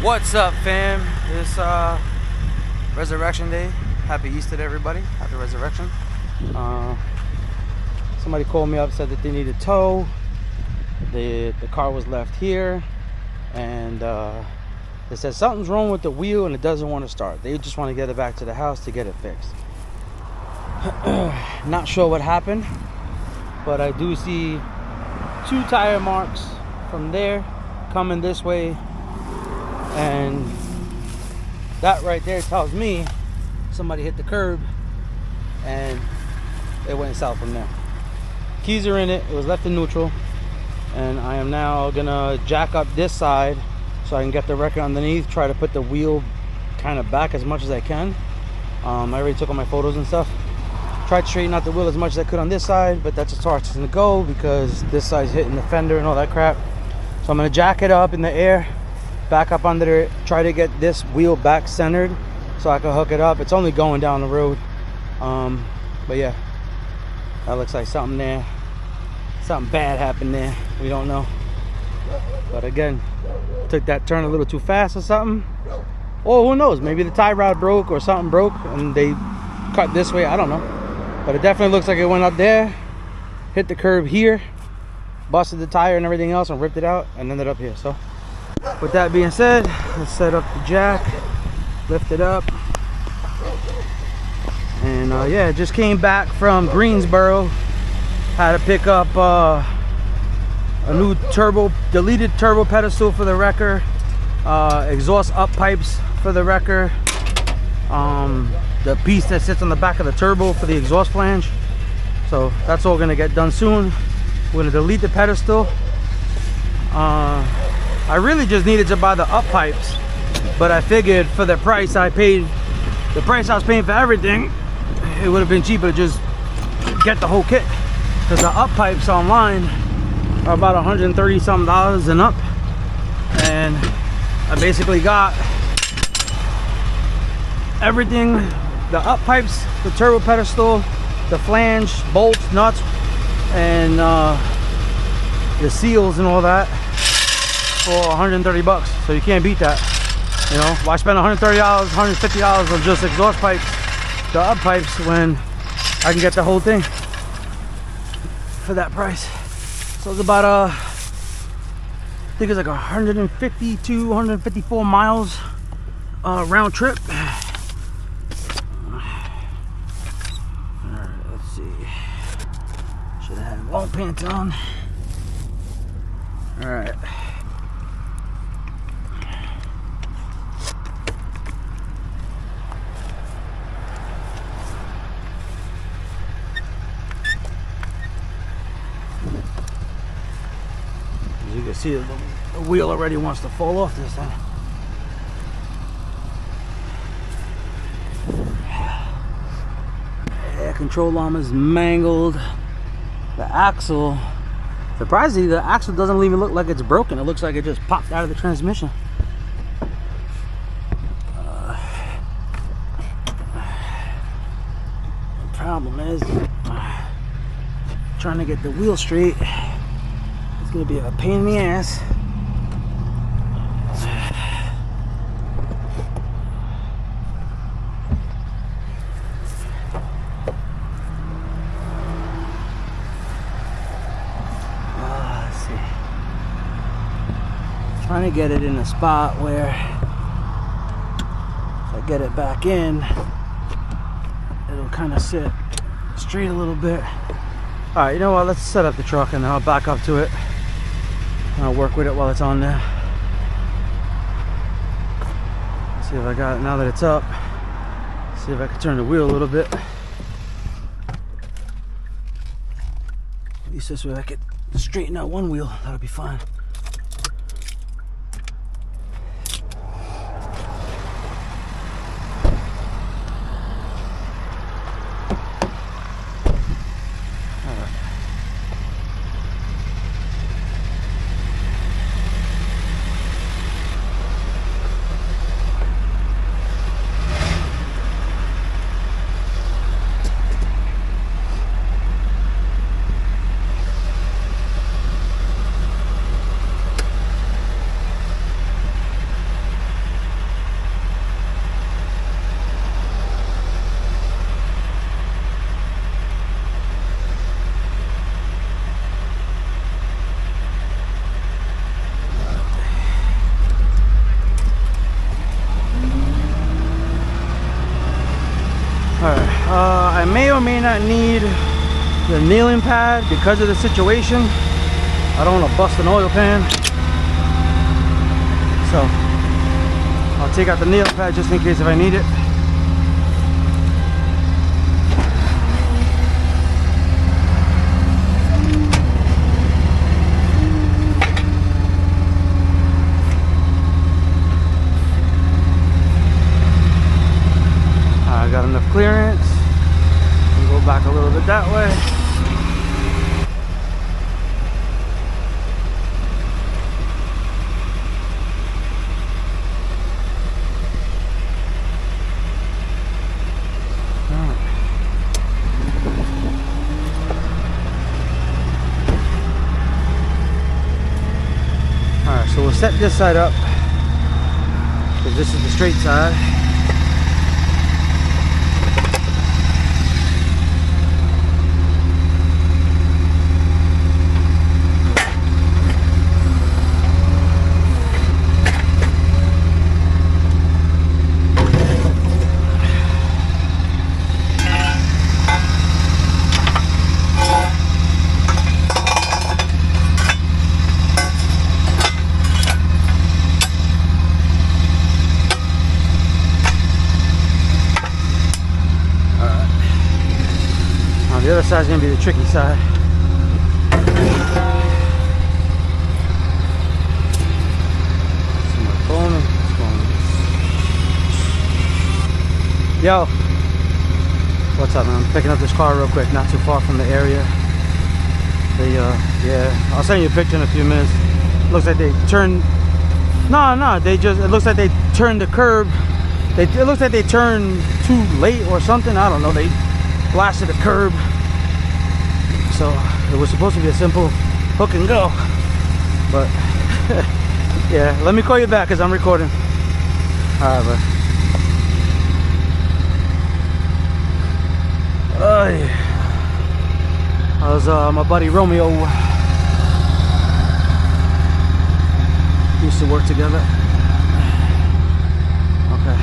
What's up, fam? It's Resurrection Day. Happy Easter to everybody. Happy Resurrection. Somebody called me up, said that they need a tow. The car was left here, and they said something's wrong with the wheel and it doesn't want to start. They just want to get it back to the house to get it fixed. Not sure what happened, but I do see 2 tire marks from there coming this way, and that right there tells me somebody hit the curb and it went south from there. Keys are in it. It was left in neutral, and I am now gonna jack up this side so I can get the wrecker underneath, try to put the wheel kind of back as much as I can. I already took all my photos and stuff. Tried to straighten out the wheel as much as I could on this side, but that's as far as it's gonna go because this side's hitting the fender and all that crap. So I'm gonna jack it up in the air, back up under it, try to get this wheel back centered so I can hook it up. It's only going down the road, but yeah, that looks like something there. Something bad happened there. We don't know, but again, took that turn a little too fast or something, or who knows, maybe the tie rod broke or something broke and they cut this way. I don't know, but it definitely looks like it went up there, hit the curb here, busted the tire and everything else, and ripped it out and ended up here. So with that being said, let's set up the jack, lift it up, and yeah, just came back from Greensboro. Had to pick up a new deleted turbo pedestal for the wrecker, exhaust up pipes for the wrecker, the piece that sits on the back of the turbo for the exhaust flange. So that's all gonna get done soon. We're gonna delete the pedestal. I really just needed to buy the up pipes, but I figured for the price I paid, the price I was paying for everything, it would have been cheaper to just get the whole kit, because the up pipes online are about $130 something and up, and I basically got everything: the up pipes, the turbo pedestal, the flange, bolts, nuts, and the seals and all that for 130 bucks. So you can't beat that. You know, why spend $130, $150 on just exhaust pipes, the up pipes, when I can get the whole thing for that price? So it's about I think it's like 152, 154 miles round trip. Alright, let's see. Should have had long pants on. Alright. You can see the wheel already wants to fall off this thing. Air control arm is mangled. The axle, surprisingly, the axle doesn't even look like it's broken. It looks like it just popped out of the transmission. The problem is trying to get the wheel straight. It's gonna be a pain in the ass. Let's see. Trying to get it in a spot where if I get it back in, it'll kind of sit straight a little bit. All right, you know what? Let's set up the truck and I'll back up to it. I'll work with it while it's on there. See if I got it now that it's up. See if I can turn the wheel a little bit. At least this way I could straighten out one wheel. That'll be fine. may or may not need the kneeling pad because of the situation. I don't want to bust an oil pan, so I'll take out the kneeling pad just in case if I need it. I got enough clearance. Go back a little bit that way. Alright, so we'll set this side up because this is the straight side. The other side is going to be the tricky side. Yo, what's up, man? I'm picking up this car real quick, not too far from the area. Yeah, I'll send you a picture in a few minutes. Looks like they turned. No, they just. It looks like they turned the curb. It looks like they turned too late or something. I don't know. They blasted the curb. So it was supposed to be a simple hook and go, but yeah, let me call you back because I'm recording. All right, bro. Oh yeah. That was my buddy Romeo. Used to work together. Okay.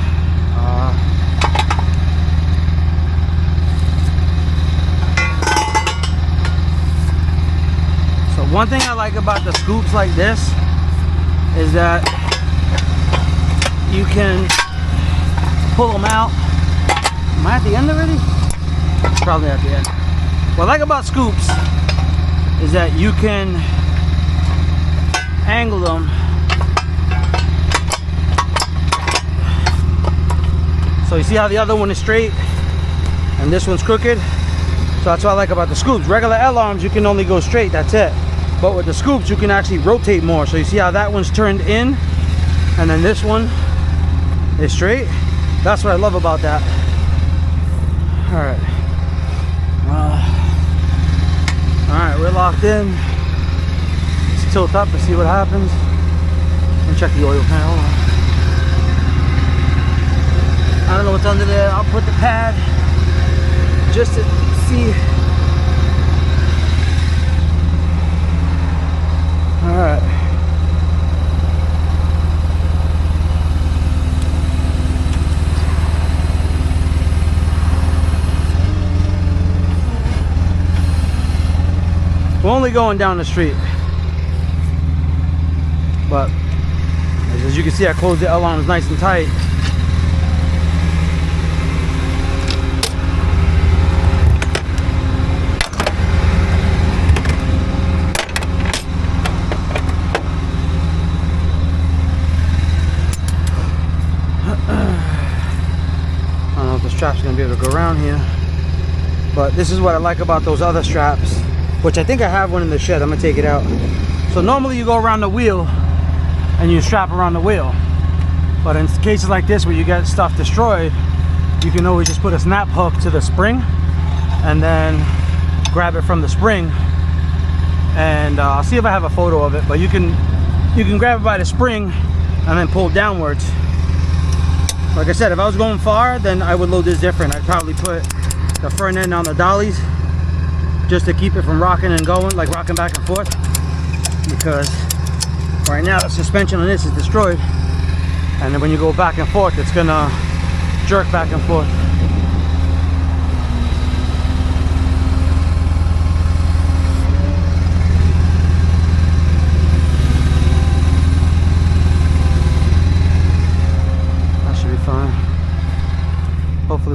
One thing I like about the scoops like this is that you can pull them out. Am I at the end already? Probably at the end. What I like about scoops is that you can angle them so you see how the other one is straight and this one's crooked. So that's what I like about the scoops. Regular L-arms you can only go straight, that's it. But with the scoops you can actually rotate more. So you see how that one's turned in and then this one is straight. That's what I love about that. Alright. Alright, we're locked in. Let's tilt up and see what happens. And check the oil pan. Hold on. I don't know what's under there. I'll put the pad just to see. All right. We're only going down the street, but as you can see, I closed the L-arms nice and tight. Strap's gonna be able to go around here, but this is what I like about those other straps, which I think I have one in the shed. I'm gonna take it out. So normally you go around the wheel and you strap around the wheel, but in cases like this where you get stuff destroyed, you can always just put a snap hook to the spring and then grab it from the spring. And I'll see if I have a photo of it, but you can grab it by the spring and then pull downwards. Like I said, if I was going far, then I would load this different. I'd probably put the front end on the dollies just to keep it from rocking and going, like rocking back and forth. Because right now the suspension on this is destroyed. And then when you go back and forth, it's gonna jerk back and forth.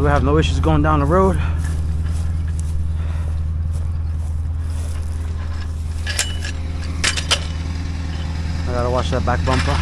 hopefully we'll have no issues going down the road. I gotta watch that back bumper.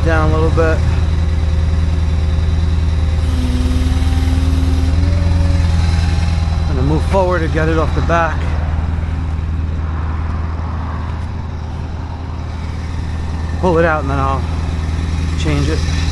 Down a little bit. I'm gonna move forward to get it off the back. Pull it out and then I'll change it.